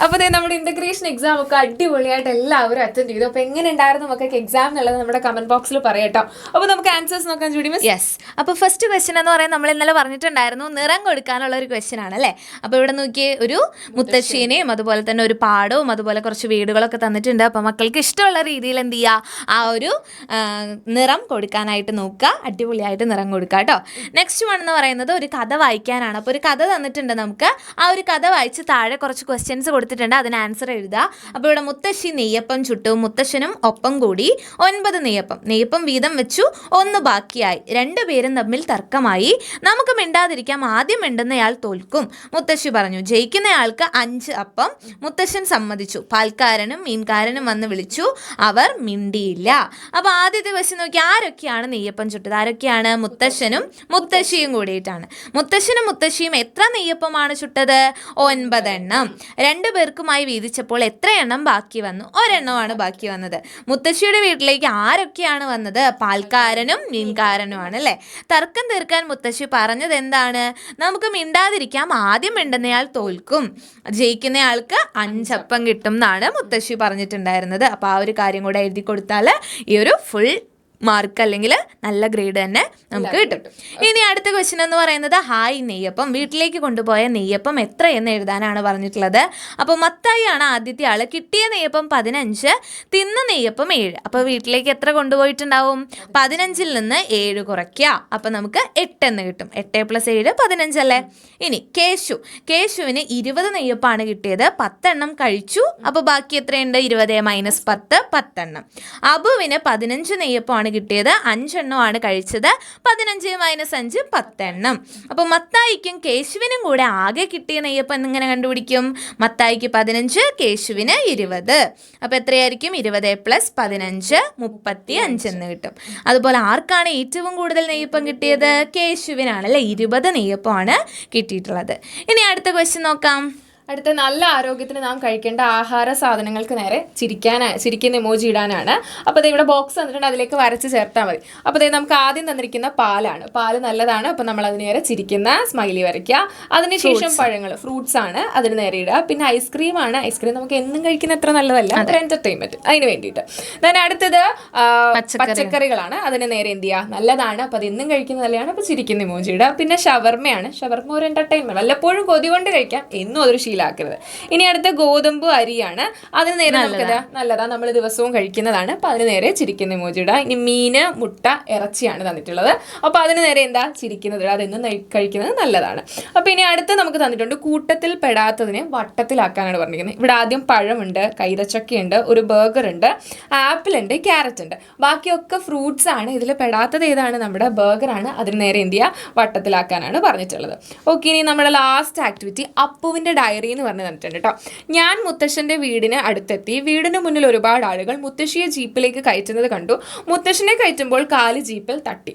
അപ്പോൾ നമ്മുടെ integration exam ഒക്കെ അടിപൊളിയായിട്ട് എല്ലാവരും അറ്റൻഡ് ചെയ്തു. അപ്പോൾ എങ്ങനെ ഉണ്ടായിരുന്നു മക്കൾക്ക് എക്സാം എന്നുള്ളത് നമ്മുടെ കമന്റ് ബോക്സിൽ പറയട്ടോ. അപ്പോൾ നമുക്ക് ആൻസേഴ്സ് നോക്കാൻ ജൂഡി മിസ്. യെസ്, അപ്പോൾ ഫസ്റ്റ് ക്വസ്റ്റ്യൻ എന്ന് പറയുന്നത് നമ്മൾ ഇന്നലെ പറഞ്ഞിട്ടുണ്ടായിരുന്നു, നിറം കൊടുക്കാനുള്ള ഒരു ക്വസ്റ്റ്യൻ ആണ് അല്ലേ. അപ്പോൾ ഇവിടെ നോക്കിയേ, ഒരു മുത്തശ്ശീനെയും അതുപോലെ തന്നെ ഒരു പാടവും അതുപോലെ കുറച്ച് വീടുകളൊക്കെ തന്നിട്ടുണ്ട്. അപ്പോൾ മക്കൾക്ക് ഇഷ്ടമുള്ള രീതിയിൽ എന്ത് ചെയ്യുക, ആ ഒരു നിറം കൊടുക്കാനായിട്ട് നോക്കുക, അടിപൊളിയായിട്ട് നിറം കൊടുക്കുക കേട്ടോ. നെക്സ്റ്റ് വൺ എന്ന് പറയുന്നത് ഒരു കഥ വായിക്കാനാണ്. അപ്പോൾ ഒരു കഥ തന്നിട്ടുണ്ട്, നമുക്ക് ആ ഒരു കഥ വായിച്ച് താഴെ കുറച്ച് ക്വസ്റ്റ്യൻസ് കൊടുത്തിട്ടുണ്ട്, അതിന് ആൻസർ എഴുതുക. അപ്പോൾ ഇവിടെ മുത്തശ്ശി നെയ്യപ്പം ചുട്ടു, മുത്തശ്ശനും ഒപ്പം കൂടി 9 നെയ്യപ്പം വീതം വെച്ചു, 1 ബാക്കിയായി, 2 പേരും തമ്മിൽ തർക്കമായി, നമുക്ക് മിണ്ടാതിരിക്കാം, ആദ്യം മിണ്ടുന്നയാൾ തോൽക്കും. മുത്തശ്ശി പറഞ്ഞു, ജയിക്കുന്നയാൾക്ക് 5 അപ്പം. മുത്തശ്ശൻ സമ്മതിച്ചു. പാൽക്കാരനും മീൻകാരനും വന്ന് വിളിച്ചു, അവർ മിണ്ടിയില്ല. അപ്പോൾ ആദ്യത്തെ ക്വസ്റ്റ്യൻ നോക്കി, ആരൊക്കെയാണ് നെയ്യപ്പം ചുട്ടത്? ആരൊക്കെയാണ്? മുത്തശ്ശനും മുത്തശ്ശിയും കൂടിയിട്ടാണ്. മുത്തശ്ശനും മുത്തശ്ശിയും എത്ര നെയ്യപ്പമാണ് ചുട്ടത്? 9 എണ്ണം. 2 പേർക്കുമായി വീതിച്ചപ്പോൾ എത്ര എണ്ണം ബാക്കി വന്നു? 1 എണ്ണമാണ് ബാക്കി വന്നത്. മുത്തശ്ശിയുടെ വീട്ടിലേക്ക് ആരൊക്കെയാണ് വന്നത്? പാൽക്കാരനും മീൻകാരനുമാണ് അല്ലേ. തർക്കം തീർക്കാൻ മുത്തശ്ശി പറഞ്ഞത് എന്താണ്? നമുക്ക് മിണ്ടാതിരിക്കാം, ആദ്യം മിണ്ടുന്നയാൾ തോൽക്കും, ജയിക്കുന്നയാൾക്ക് 5 അപ്പം കിട്ടും എന്നാണ് മുത്തശ്ശി പറഞ്ഞിട്ടുണ്ടായിരുന്നത്. അപ്പോൾ ആ ഒരു കാര്യം കൂടെ എഴുതി കൊടുത്താൽ ഈ ഒരു ഫുൾ മാർക്ക് അല്ലെങ്കിൽ നല്ല ഗ്രേഡ് തന്നെ നമുക്ക് കിട്ടും. ഇനി അടുത്ത ക്വസ്റ്റ്യൻ എന്ന് പറയുന്നത്, ഹായ് നെയ്യപ്പം, വീട്ടിലേക്ക് കൊണ്ടുപോയ നെയ്യപ്പം എത്ര എന്ന് എഴുതാനാണ് പറഞ്ഞിട്ടുള്ളത്. അപ്പോൾ മത്തായി ആണ് ആദ്യത്തെ ആള്. കിട്ടിയ നെയ്യപ്പം 15, തിന്ന നെയ്യപ്പം 7. അപ്പോൾ വീട്ടിലേക്ക് എത്ര കൊണ്ടുപോയിട്ടുണ്ടാവും? 15-ൽ നിന്ന് 7 കുറയ്ക്കുക, അപ്പോൾ നമുക്ക് 8 എന്ന് കിട്ടും. 8 + 7 15 അല്ലേ. ഇനി കേശുവിന് 20 നെയ്യപ്പാണ് കിട്ടിയത്, 10 എണ്ണം കഴിച്ചു, അപ്പോൾ ബാക്കി എത്രയുണ്ട്? 20 - 10 10 എണ്ണം. അബുവിന് 15 നെയ്യപ്പമാണ് കിട്ടിയത്, 5 എണ്ണമാണ് കഴിച്ചത്, 15 - 5 10 എണ്ണം. അപ്പോൾ മത്തായിക്കും കേശുവിനും കൂടെ ആകെ കിട്ടിയ നെയ്യപ്പം എങ്ങനെ കണ്ടുപിടിക്കും? മത്തായിക്ക് 15, കേശുവിന് 20. അപ്പോൾ എത്രയായിരിക്കും? 20 + 15 35 എന്ന് കിട്ടും. അതുപോലെ ആർക്കാണ് ഏറ്റവും കൂടുതൽ നെയ്യപ്പം കിട്ടിയത്? കേശുവിനാണ് അല്ലേ. 20 നെയ്യപ്പമാണ് കിട്ടിയിട്ടുള്ളത്. ഇനി അടുത്ത ക്വസ്റ്റ്യൻ നോക്കാം. അടുത്ത, നല്ല ആരോഗ്യത്തിന് നാം കഴിക്കേണ്ട ആഹാര സാധനങ്ങൾക്ക് നേരെ ചിരിക്കുന്ന ഇമോജി ഇടാനാണ്. അപ്പോൾ ഇവിടെ ബോക്സ് തന്നിട്ടുണ്ട്, അതിലേക്ക് വരച്ച് ചേർത്താൽ മതി. അപ്പോൾ നമുക്ക് ആദ്യം തന്നിരിക്കുന്ന പാലാണ്. പാല് നല്ലതാണ്, അപ്പോൾ നമ്മൾ അതിന് നേരെ ചിരിക്കുന്ന സ്മൈലി വരയ്ക്കുക. അതിനുശേഷം പഴങ്ങൾ, ഫ്രൂട്ട്സ് ആണ്, അതിന് നേരെ ഇടുക. പിന്നെ ഐസ്ക്രീമാണ്. ഐസ്ക്രീം നമുക്ക് എന്നും കഴിക്കുന്ന അത്ര നല്ലതല്ല, ഒരു എൻ്റർടൈൻമെൻറ്റ്, അതിന് വേണ്ടിയിട്ട്. then അടുത്തത് പച്ചക്കറികളാണ്, അതിന് നേരെ എന്ത് ചെയ്യുക, നല്ലതാണ്, അപ്പോൾ അത് എന്നും കഴിക്കുന്ന നല്ലതാണ്, അപ്പോൾ ചിരിക്കുന്ന ഇമോജി ഇടുക. പിന്നെ ഷവർമയാണ്. ഷവർമ ഒരു എൻ്റർടൈൻമെൻറ്റ്, വല്ലപ്പോഴും കൊതി കൊണ്ട് കഴിക്കാം, എന്നും അതൊരു ശീലാക്കരുത്. ഇനി അടുത്ത ഗോതമ്പ് അരിയാണ്, അതിന് നേരെ നമുക്കത് നല്ലതാ, നമ്മൾ ദിവസവും കഴിക്കുന്നതാണ്, അപ്പോൾ അതിന് നേരെ ചിരിക്കുന്ന ഇമോജി ഇടുക. ഇനി മീന്, മുട്ട, ഇറച്ചിയാണ് തന്നിട്ടുള്ളത്, അപ്പോൾ അതിന് നേരെ എന്താ, ചിരിക്കുന്നത് ഇടുക, അതെന്നും കഴിക്കുന്നത് നല്ലതാണ്. അപ്പോൾ ഇനി അടുത്ത് നമുക്ക് തന്നിട്ടുണ്ട്, കൂട്ടത്തിൽ പെടാത്തതിനെ വട്ടത്തിലാക്കാനാണ് പറഞ്ഞിരിക്കുന്നത്. ഇവിടെ ആദ്യം പഴമുണ്ട്, കൈതച്ചക്കയുണ്ട്, ഒരു ബർഗർ ഉണ്ട്, ആപ്പിൾ ഉണ്ട്, ക്യാരറ്റ് ഉണ്ട്, ബാക്കിയൊക്കെ ഫ്രൂട്ട്സ് ആണ്. ഇതിൽ പെടാത്തത് ഏതാണ്? നമ്മുടെ ബർഗറാണ്. അതിന് നേരെ എന്ത് ചെയ്യുക, വട്ടത്തിലാക്കാനാണ് പറഞ്ഞിട്ടുള്ളത്. ഓക്കെ, ഇനി നമ്മുടെ ലാസ്റ്റ് ആക്ടിവിറ്റി, അപ്പുവിൻ്റെ ഡയറി എന്ന് പറഞ്ഞ് തന്നിട്ടുണ്ട് കേട്ടോ. ഞാൻ മുത്തശ്ശൻ്റെ വീടിന് അടുത്തെത്തി, വീടിന് മുന്നിൽ ഒരുപാട് ആളുകൾ മുത്തശ്ശിയെ ജീപ്പിലേക്ക് കയറ്റുന്നത് കണ്ടു. മുത്തശ്ശനെ കയറ്റുമ്പോൾ കാല് ജീപ്പിൽ തട്ടി.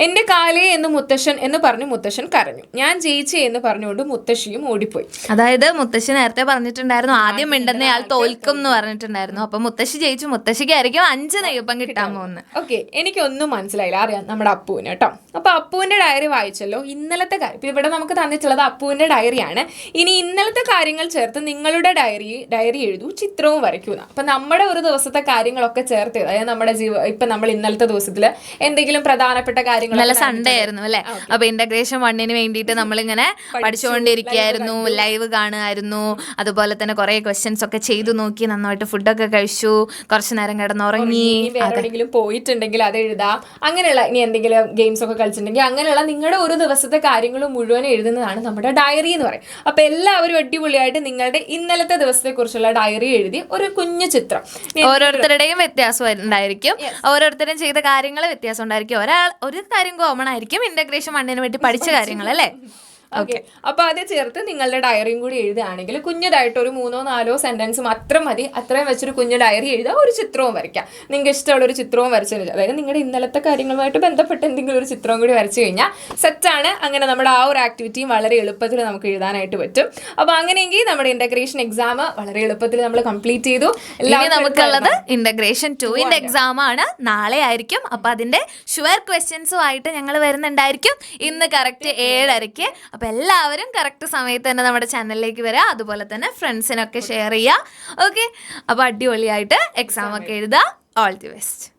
എൻ്റെ കാലേ എന്ന് മുത്തശ്ശൻ എന്ന് പറഞ്ഞു മുത്തശ്ശൻ കരഞ്ഞു. ഞാൻ ജയിച്ചേ എന്ന് പറഞ്ഞുകൊണ്ട് മുത്തശ്ശിയും ഓടിപ്പോയി. അതായത് മുത്തശ്ശി നേരത്തെ പറഞ്ഞിട്ടുണ്ടായിരുന്നു, ആദ്യം മിണ്ടുന്നയാൾ തോൽക്കും എന്ന് പറഞ്ഞിട്ടുണ്ടായിരുന്നു. അപ്പൊ മുത്തശ്ശി ജയിച്ചു, മുത്തശ്ശിക്കായിരിക്കും 5 നെയ്യപ്പം കിട്ടാൻ പോകുന്നത്. ഓക്കെ, എനിക്കൊന്നും മനസ്സിലായില്ല, അറിയാം നമ്മുടെ അപ്പുവിന് കേട്ടോ. അപ്പൊ അപ്പുവിന്റെ ഡയറി വായിച്ചല്ലോ. ഇന്നലത്തെ കാര്യം ഇപ്പൊ ഇവിടെ നമുക്ക് തന്നിട്ടുള്ളത് അപ്പുവിന്റെ ഡയറിയാണ്. ഇനി ഇന്നലത്തെ കാര്യങ്ങൾ ചേർത്ത് നിങ്ങളുടെ ഡയറി എഴുതൂ, ചിത്രവും വരയ്ക്കുക. അപ്പൊ നമ്മുടെ ഒരു ദിവസത്തെ കാര്യങ്ങളൊക്കെ ചേർത്ത്, അതായത് നമ്മുടെ ഇപ്പൊ നമ്മൾ ഇന്നലത്തെ ദിവസത്തില് എന്തെങ്കിലും പ്രധാനപ്പെട്ട കാര്യങ്ങൾ, നല്ല സൺഡേ ആയിരുന്നു അല്ലെ. അപ്പൊ ഇന്റഗ്രേഷൻ 1-ന് വേണ്ടിയിട്ട് നമ്മളിങ്ങനെ പഠിച്ചുകൊണ്ടിരിക്കുകയായിരുന്നു, ലൈവ് കാണുമായിരുന്നു, അതുപോലെ തന്നെ കുറെ ക്വസ്റ്റ്യൻസ് ഒക്കെ ചെയ്തു നോക്കി, നന്നായിട്ട് ഫുഡൊക്കെ കഴിച്ചു, കുറച്ചു നേരം കിടന്നുറങ്ങി. എവിടെയെങ്കിലും പോയിട്ടുണ്ടെങ്കിൽ അത് എഴുതാം. അങ്ങനെയുള്ള ഇനി എന്തെങ്കിലും ഗെയിംസ് ഒക്കെ കളിച്ചിട്ടുണ്ടെങ്കിൽ അങ്ങനെയുള്ള നിങ്ങളുടെ ഒരു ദിവസത്തെ കാര്യങ്ങൾ മുഴുവൻ എഴുതുന്നതാണ് നമ്മുടെ ഡയറി എന്ന് പറയും. അപ്പൊ എല്ലാവരും അടിപൊളിയായിട്ട് നിങ്ങളുടെ ഇന്നലത്തെ ദിവസത്തെ കുറിച്ചുള്ള ഡയറി എഴുതി ഒരു കുഞ്ഞു ചിത്രം. ഓരോരുത്തരുടെയും വ്യത്യാസം ഉണ്ടായിരിക്കും, ഓരോരുത്തരും ചെയ്ത കാര്യങ്ങൾ വ്യത്യാസം ഉണ്ടായിരിക്കും. ഒരു കാര്യം കോമൺ ആയിരിക്കും, ഇന്റഗ്രേഷൻ 1-ന് വേണ്ടി പഠിച്ച കാര്യങ്ങൾ അല്ലേ. ഓക്കെ, അപ്പൊ അത് ചേർത്ത് നിങ്ങളുടെ ഡയറിയും കൂടി എഴുതുകയാണെങ്കിൽ കുഞ്ഞതായിട്ട് ഒരു 3-4 സെന്റൻസ് മാത്രം മതി. അത്രയും വെച്ചൊരു കുഞ്ഞു ഡയറി എഴുതുക, ഒരു ചിത്രവും വരയ്ക്കാം. നിങ്ങൾക്ക് ഇഷ്ടമുള്ള ഒരു ചിത്രവും വരച്ചു, അതായത് നിങ്ങളുടെ ഇന്നലത്തെ കാര്യങ്ങളുമായിട്ട് ബന്ധപ്പെട്ട് എന്തെങ്കിലും ഒരു ചിത്രവും കൂടി വരച്ചു കഴിഞ്ഞാൽ സെറ്റാണ്. അങ്ങനെ നമ്മുടെ ആ ഒരു ആക്ടിവിറ്റിയും വളരെ എളുപ്പത്തിൽ നമുക്ക് എഴുതാനായിട്ട് പറ്റും. അപ്പൊ അങ്ങനെയെങ്കിൽ നമ്മുടെ ഇന്റഗ്രേഷൻ എക്സാം വളരെ എളുപ്പത്തിൽ നമ്മൾ കംപ്ലീറ്റ് ചെയ്തു. നമുക്കുള്ളത് ഇന്റഗ്രേഷൻ 2-ന്റെ എക്സാം ആണ്, നാളെ ആയിരിക്കും. അപ്പൊ അതിന്റെ ഷുവർ ക്വസ്റ്റ്യൻസും ആയിട്ട് ഞങ്ങൾ വരുന്നുണ്ടായിരിക്കും. ഇന്ന് കറക്റ്റ് 7:30. അപ്പോൾ എല്ലാവരും കറക്റ്റ് സമയത്ത് തന്നെ നമ്മുടെ ചാനലിലേക്ക് വരിക, അതുപോലെ തന്നെ ഫ്രണ്ട്സിനൊക്കെ ഷെയർ ചെയ്യുക. ഓക്കെ, അപ്പോൾ അടിപൊളിയായിട്ട് എക്സാം ഒക്കെ എഴുതുക. All the best.